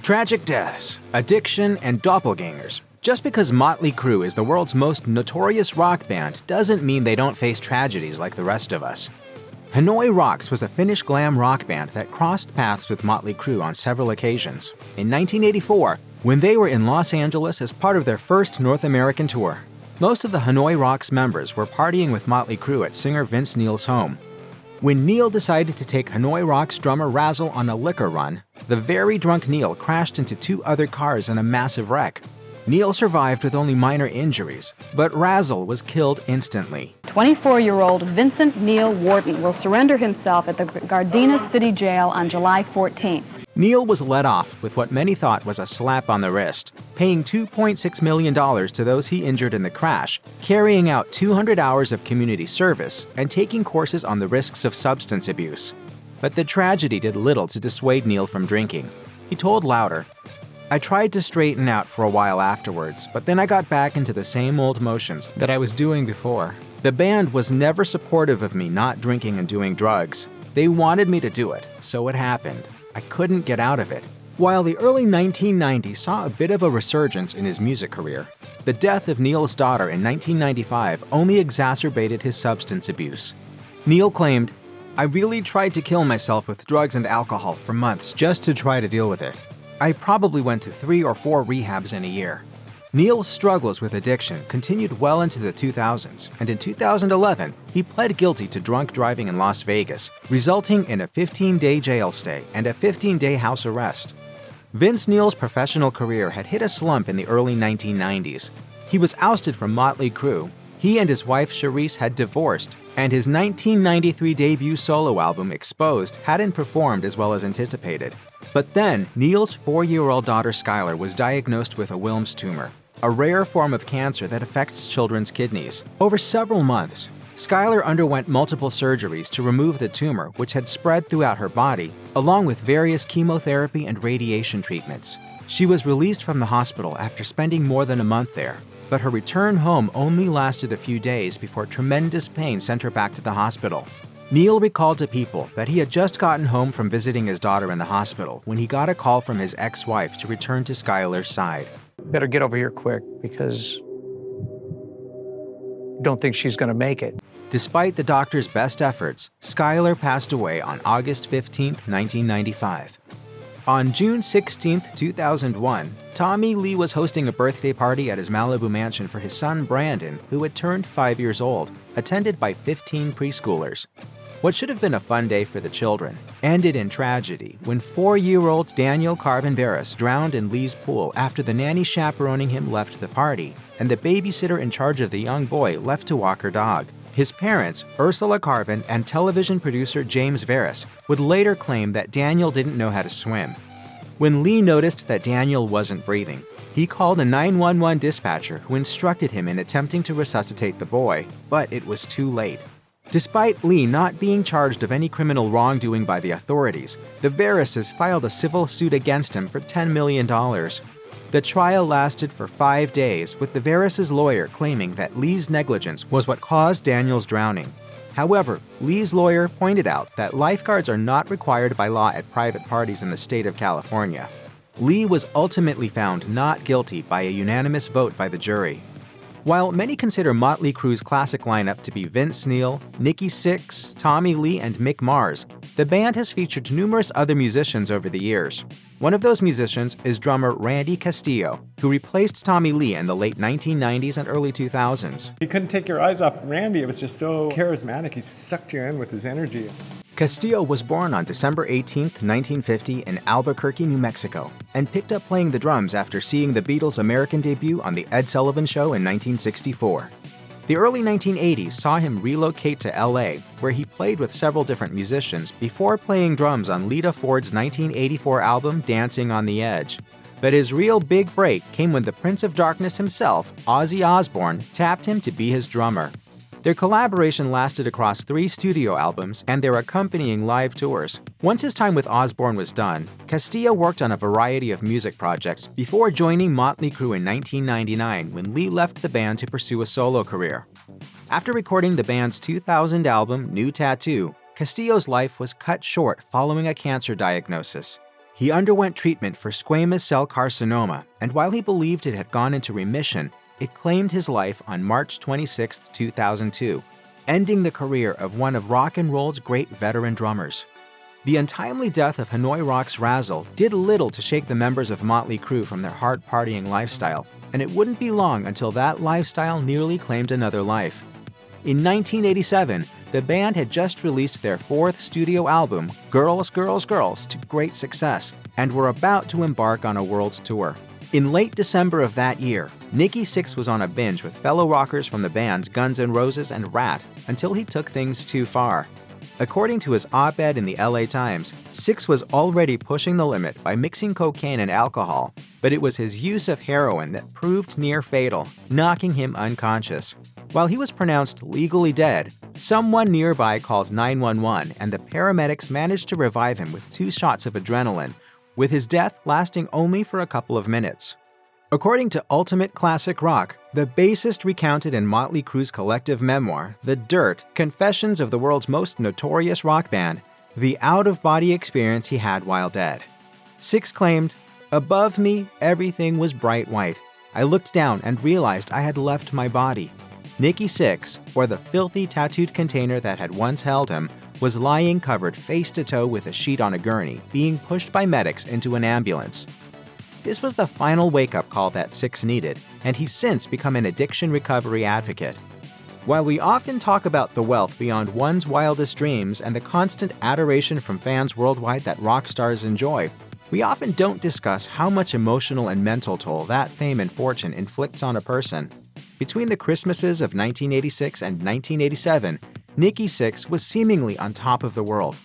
Tragic deaths, addiction, and doppelgangers. Just because Mötley Crüe is the world's most notorious rock band doesn't mean they don't face tragedies like the rest of us. Hanoi Rocks was a Finnish glam rock band that crossed paths with Mötley Crüe on several occasions. In 1984, when they were in Los Angeles as part of their first North American tour, most of the Hanoi Rocks members were partying with Mötley Crüe at singer Vince Neil's home. When Neil decided to take Hanoi Rocks drummer Razzle on a liquor run, the very drunk Neil crashed into two other cars in a massive wreck. Neil survived with only minor injuries, but Razzle was killed instantly. 24-year-old Vincent Neil Wharton will surrender himself at the Gardena City Jail on July 14th. Neil was let off with what many thought was a slap on the wrist, paying $2.6 million to those he injured in the crash, carrying out 200 hours of community service, and taking courses on the risks of substance abuse. But the tragedy did little to dissuade Neil from drinking. He told Louder, "I tried to straighten out for a while afterwards, but then I got back into the same old motions that I was doing before. The band was never supportive of me not drinking and doing drugs. They wanted me to do it, so it happened. I couldn't get out of it." While the early 1990s saw a bit of a resurgence in his music career, the death of Neil's daughter in 1995 only exacerbated his substance abuse. Neil claimed, "I really tried to kill myself with drugs and alcohol for months just to try to deal with it. I probably went to 3 or 4 rehabs in a year." Neil's struggles with addiction continued well into the 2000s, and in 2011, he pled guilty to drunk driving in Las Vegas, resulting in a 15-day jail stay and a 15-day house arrest. Vince Neil's professional career had hit a slump in the early 1990s. He was ousted from Mötley Crüe. He and his wife Charisse had divorced, and his 1993 debut solo album, Exposed, hadn't performed as well as anticipated. But then, Neil's 4-year-old daughter Skylar was diagnosed with a Wilms tumor, a rare form of cancer that affects children's kidneys. Over several months, Skylar underwent multiple surgeries to remove the tumor, which had spread throughout her body, along with various chemotherapy and radiation treatments. She was released from the hospital after spending more than a month there, but her return home only lasted a few days before tremendous pain sent her back to the hospital. Neil recalled to People that he had just gotten home from visiting his daughter in the hospital when he got a call from his ex-wife to return to Skylar's side. "Better get over here quick because I don't think she's going to make it." Despite the doctor's best efforts, Skylar passed away on August 15, 1995. On June 16, 2001, Tommy Lee was hosting a birthday party at his Malibu mansion for his son Brandon, who had turned 5 years old, attended by 15 preschoolers. What should have been a fun day for the children ended in tragedy when 4-year-old Daniel Karven-Veres drowned in Lee's pool after the nanny chaperoning him left the party, and the babysitter in charge of the young boy left to walk her dog. His parents, Ursula Karven and television producer James Veres, would later claim that Daniel didn't know how to swim. When Lee noticed that Daniel wasn't breathing, he called a 911 dispatcher who instructed him in attempting to resuscitate the boy, but it was too late. Despite Lee not being charged of any criminal wrongdoing by the authorities, the Vereses filed a civil suit against him for $10 million. The trial lasted for 5 days, with the Veres' lawyer claiming that Lee's negligence was what caused Daniel's drowning. However, Lee's lawyer pointed out that lifeguards are not required by law at private parties in the state of California. Lee was ultimately found not guilty by a unanimous vote by the jury. While many consider Mötley Crüe's classic lineup to be Vince Neil, Nikki Sixx, Tommy Lee, and Mick Mars, the band has featured numerous other musicians over the years. One of those musicians is drummer Randy Castillo, who replaced Tommy Lee in the late 1990s and early 2000s. You couldn't take your eyes off Randy. It was just so charismatic. He sucked you in with his energy. Castillo was born on December 18, 1950 in Albuquerque, New Mexico, and picked up playing the drums after seeing the Beatles' American debut on The Ed Sullivan Show in 1964. The early 1980s saw him relocate to LA, where he played with several different musicians before playing drums on Lita Ford's 1984 album Dancing on the Edge. But his real big break came when the Prince of Darkness himself, Ozzy Osbourne, tapped him to be his drummer. Their collaboration lasted across 3 studio albums and their accompanying live tours. Once his time with Osbourne was done, Castillo worked on a variety of music projects before joining Mötley Crüe in 1999 when Lee left the band to pursue a solo career. After recording the band's 2000 album, New Tattoo, Castillo's life was cut short following a cancer diagnosis. He underwent treatment for squamous cell carcinoma, and while he believed it had gone into remission, it claimed his life on March 26, 2002, ending the career of one of rock and roll's great veteran drummers. The untimely death of Hanoi Rock's Razzle did little to shake the members of Mötley Crüe from their hard-partying lifestyle, and it wouldn't be long until that lifestyle nearly claimed another life. In 1987, the band had just released their fourth studio album, Girls, Girls, Girls, to great success, and were about to embark on a world tour. In late December of that year, Nikki Sixx was on a binge with fellow rockers from the bands Guns N' Roses and Rat until he took things too far. According to his op-ed in the LA Times, Sixx was already pushing the limit by mixing cocaine and alcohol, but it was his use of heroin that proved near fatal, knocking him unconscious. While he was pronounced legally dead, someone nearby called 911 and the paramedics managed to revive him with 2 shots of adrenaline, with his death lasting only for a couple of minutes. According to Ultimate Classic Rock, the bassist recounted in Mötley Crüe's collective memoir, The Dirt, Confessions of the World's Most Notorious Rock Band, the out-of-body experience he had while dead. Sixx claimed, "Above me, everything was bright white. I looked down and realized I had left my body. Nikki Sixx, or the filthy tattooed container that had once held him, was lying covered face to toe with a sheet on a gurney, being pushed by medics into an ambulance." This was the final wake-up call that Sixx needed, and he's since become an addiction recovery advocate. While we often talk about the wealth beyond one's wildest dreams and the constant adoration from fans worldwide that rock stars enjoy, we often don't discuss how much emotional and mental toll that fame and fortune inflicts on a person. Between the Christmases of 1986 and 1987, Nikki Sixx was seemingly on top of the world.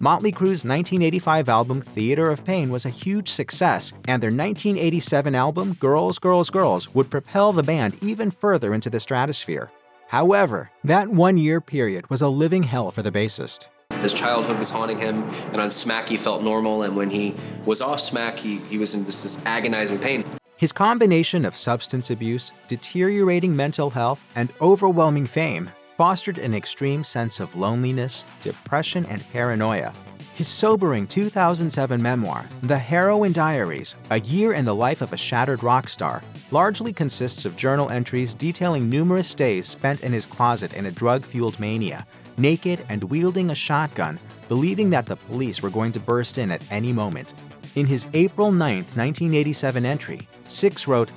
Mötley Crüe's 1985 album Theater of Pain was a huge success, and their 1987 album Girls, Girls, Girls would propel the band even further into the stratosphere. However, that one-year period was a living hell for the bassist. His childhood was haunting him, and on smack he felt normal, and when he was off smack, he was in this agonizing pain. His combination of substance abuse, deteriorating mental health, and overwhelming fame fostered an extreme sense of loneliness, depression, and paranoia. His sobering 2007 memoir, The Heroin Diaries, A Year in the Life of a Shattered Rock Star, largely consists of journal entries detailing numerous days spent in his closet in a drug-fueled mania, naked and wielding a shotgun, believing that the police were going to burst in at any moment. In his April 9, 1987 entry, Sixx wrote,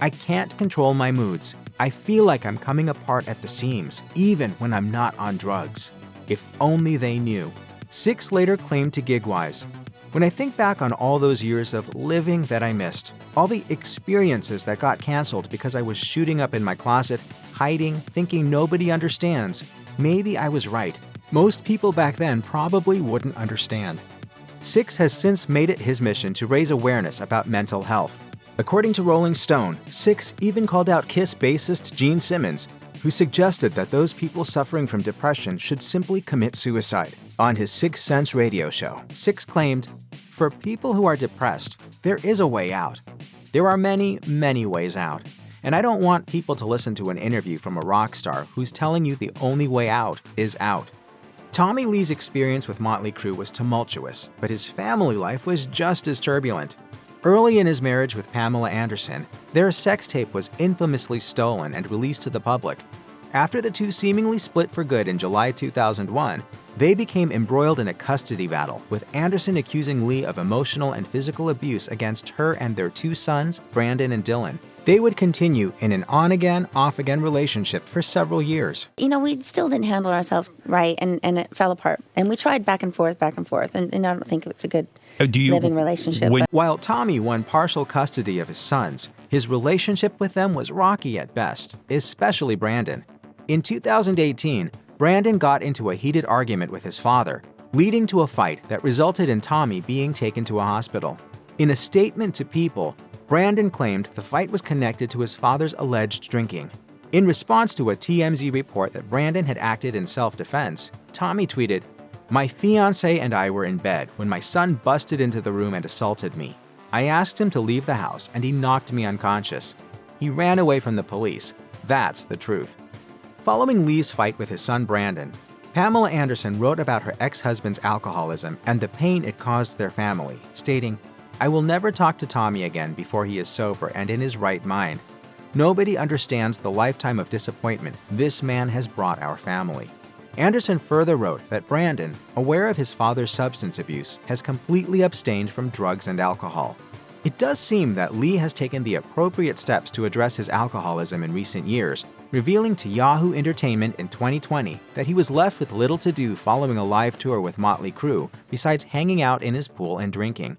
"I can't control my moods. I feel like I'm coming apart at the seams, even when I'm not on drugs. If only they knew." Sixx later claimed to Gigwise, "When I think back on all those years of living that I missed, all the experiences that got canceled because I was shooting up in my closet, hiding, thinking nobody understands, maybe I was right. Most people back then probably wouldn't understand." Sixx has since made it his mission to raise awareness about mental health. According to Rolling Stone, Sixx even called out Kiss bassist Gene Simmons, who suggested that those people suffering from depression should simply commit suicide. On his Sixth Sense radio show, Sixx claimed, "For people who are depressed, there is a way out. There are many, many ways out. And I don't want people to listen to an interview from a rock star who's telling you the only way out is out." Tommy Lee's experience with Mötley Crüe was tumultuous, but his family life was just as turbulent. Early in his marriage with Pamela Anderson, their sex tape was infamously stolen and released to the public. After the two seemingly split for good in July 2001, they became embroiled in a custody battle, with Anderson accusing Lee of emotional and physical abuse against her and their 2 sons, Brandon and Dylan. They would continue in an on-again, off-again relationship for several years. We still didn't handle ourselves right, and it fell apart. And we tried back and forth, and I don't think it's a good living relationship. While Tommy won partial custody of his sons, his relationship with them was rocky at best, especially Brandon. In 2018, Brandon got into a heated argument with his father, leading to a fight that resulted in Tommy being taken to a hospital. In a statement to People, Brandon claimed the fight was connected to his father's alleged drinking. In response to a TMZ report that Brandon had acted in self-defense, Tommy tweeted, "My fiancé and I were in bed when my son busted into the room and assaulted me. I asked him to leave the house and he knocked me unconscious. He ran away from the police. That's the truth." Following Lee's fight with his son Brandon, Pamela Anderson wrote about her ex-husband's alcoholism and the pain it caused their family, stating, "I will never talk to Tommy again before he is sober and in his right mind. Nobody understands the lifetime of disappointment this man has brought our family." Anderson further wrote that Brandon, aware of his father's substance abuse, has completely abstained from drugs and alcohol. It does seem that Lee has taken the appropriate steps to address his alcoholism in recent years, revealing to Yahoo Entertainment in 2020 that he was left with little to do following a live tour with Mötley Crüe besides hanging out in his pool and drinking.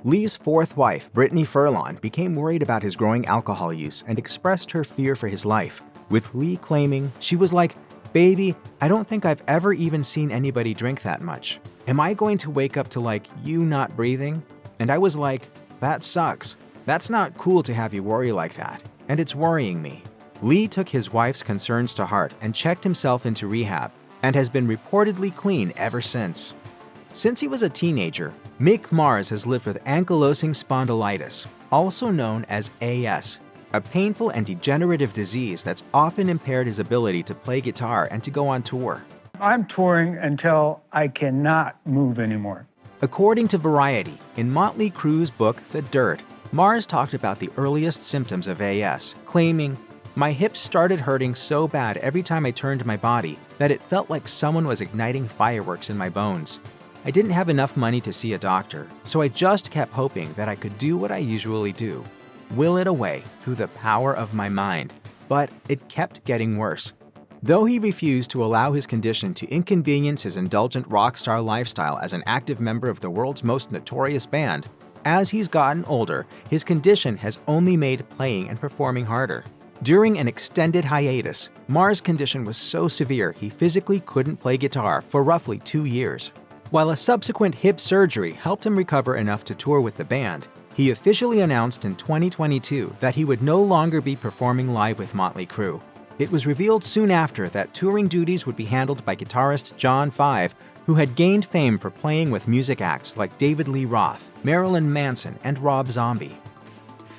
Lee's fourth wife, Brittany Furlan, became worried about his growing alcohol use and expressed her fear for his life, with Lee claiming, "She was like, 'Baby, I don't think I've ever even seen anybody drink that much. Am I going to wake up to like you not breathing?' And I was like, 'That sucks. That's not cool to have you worry like that, and it's worrying me.'" Lee took his wife's concerns to heart and checked himself into rehab, and has been reportedly clean ever since. Since he was a teenager, Mick Mars has lived with ankylosing spondylitis, also known as AS, a painful and degenerative disease that's often impaired his ability to play guitar and to go on tour. "I'm touring until I cannot move anymore." According to Variety, in Mötley Crüe's book The Dirt, Mars talked about the earliest symptoms of AS, claiming, "My hips started hurting so bad every time I turned my body that it felt like someone was igniting fireworks in my bones. I didn't have enough money to see a doctor, so I just kept hoping that I could do what I usually do, will it away through the power of my mind. But it kept getting worse." Though he refused to allow his condition to inconvenience his indulgent rock star lifestyle as an active member of the world's most notorious band, as he's gotten older, his condition has only made playing and performing harder. During an extended hiatus, Mars' condition was so severe he physically couldn't play guitar for roughly 2 years. While a subsequent hip surgery helped him recover enough to tour with the band, he officially announced in 2022 that he would no longer be performing live with Mötley Crüe. It was revealed soon after that touring duties would be handled by guitarist John Five, who had gained fame for playing with music acts like David Lee Roth, Marilyn Manson, and Rob Zombie.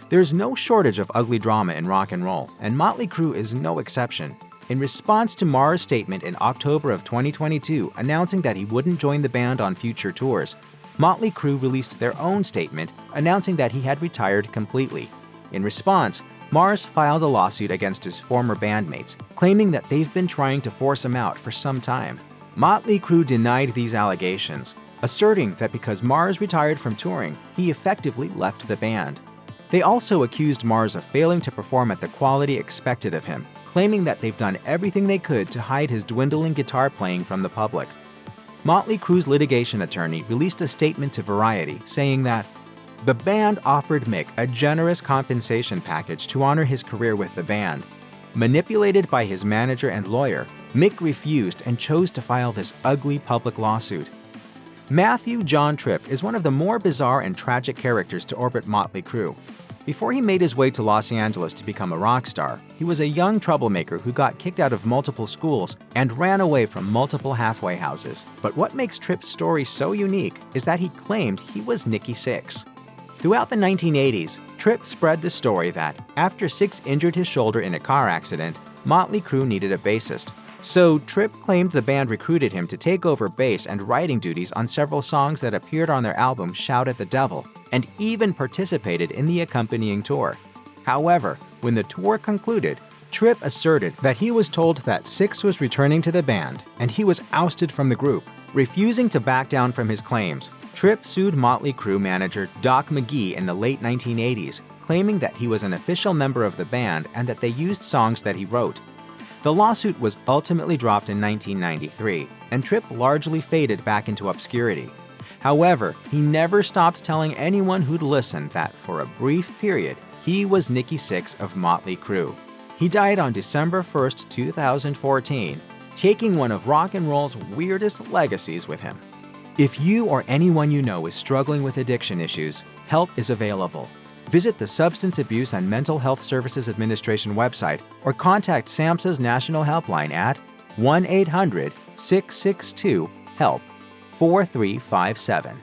There's no shortage of ugly drama in rock and roll, and Mötley Crüe is no exception. In response to Mars' statement in October of 2022 announcing that he wouldn't join the band on future tours, Mötley Crüe released their own statement announcing that he had retired completely. In response, Mars filed a lawsuit against his former bandmates, claiming that they've been trying to force him out for some time. Mötley Crüe denied these allegations, asserting that because Mars retired from touring, he effectively left the band. They also accused Mars of failing to perform at the quality expected of him, claiming that they've done everything they could to hide his dwindling guitar playing from the public. Mötley Crüe's litigation attorney released a statement to Variety saying that the band offered Mick a generous compensation package to honor his career with the band. Manipulated by his manager and lawyer, Mick refused and chose to file this ugly public lawsuit. Matthew John Tripp is one of the more bizarre and tragic characters to orbit Mötley Crüe. Before he made his way to Los Angeles to become a rock star, he was a young troublemaker who got kicked out of multiple schools and ran away from multiple halfway houses. But what makes Tripp's story so unique is that he claimed he was Nikki Sixx. Throughout the 1980s, Tripp spread the story that after Sixx injured his shoulder in a car accident, Mötley Crüe needed a bassist. So Tripp claimed the band recruited him to take over bass and writing duties on several songs that appeared on their album Shout at the Devil, and even participated in the accompanying tour. However, when the tour concluded, Tripp asserted that he was told that Sixx was returning to the band, and he was ousted from the group. Refusing to back down from his claims, Tripp sued Mötley Crüe manager Doc McGee in the late 1980s, claiming that he was an official member of the band and that they used songs that he wrote. The lawsuit was ultimately dropped in 1993, and Tripp largely faded back into obscurity. However, he never stopped telling anyone who'd listen that for a brief period, he was Nikki Sixx of Mötley Crüe. He died on December 1st, 2014, taking one of rock and roll's weirdest legacies with him. If you or anyone you know is struggling with addiction issues, help is available. Visit the Substance Abuse and Mental Health Services Administration website or contact SAMHSA's National Helpline at 1-800-662-HELP 4357.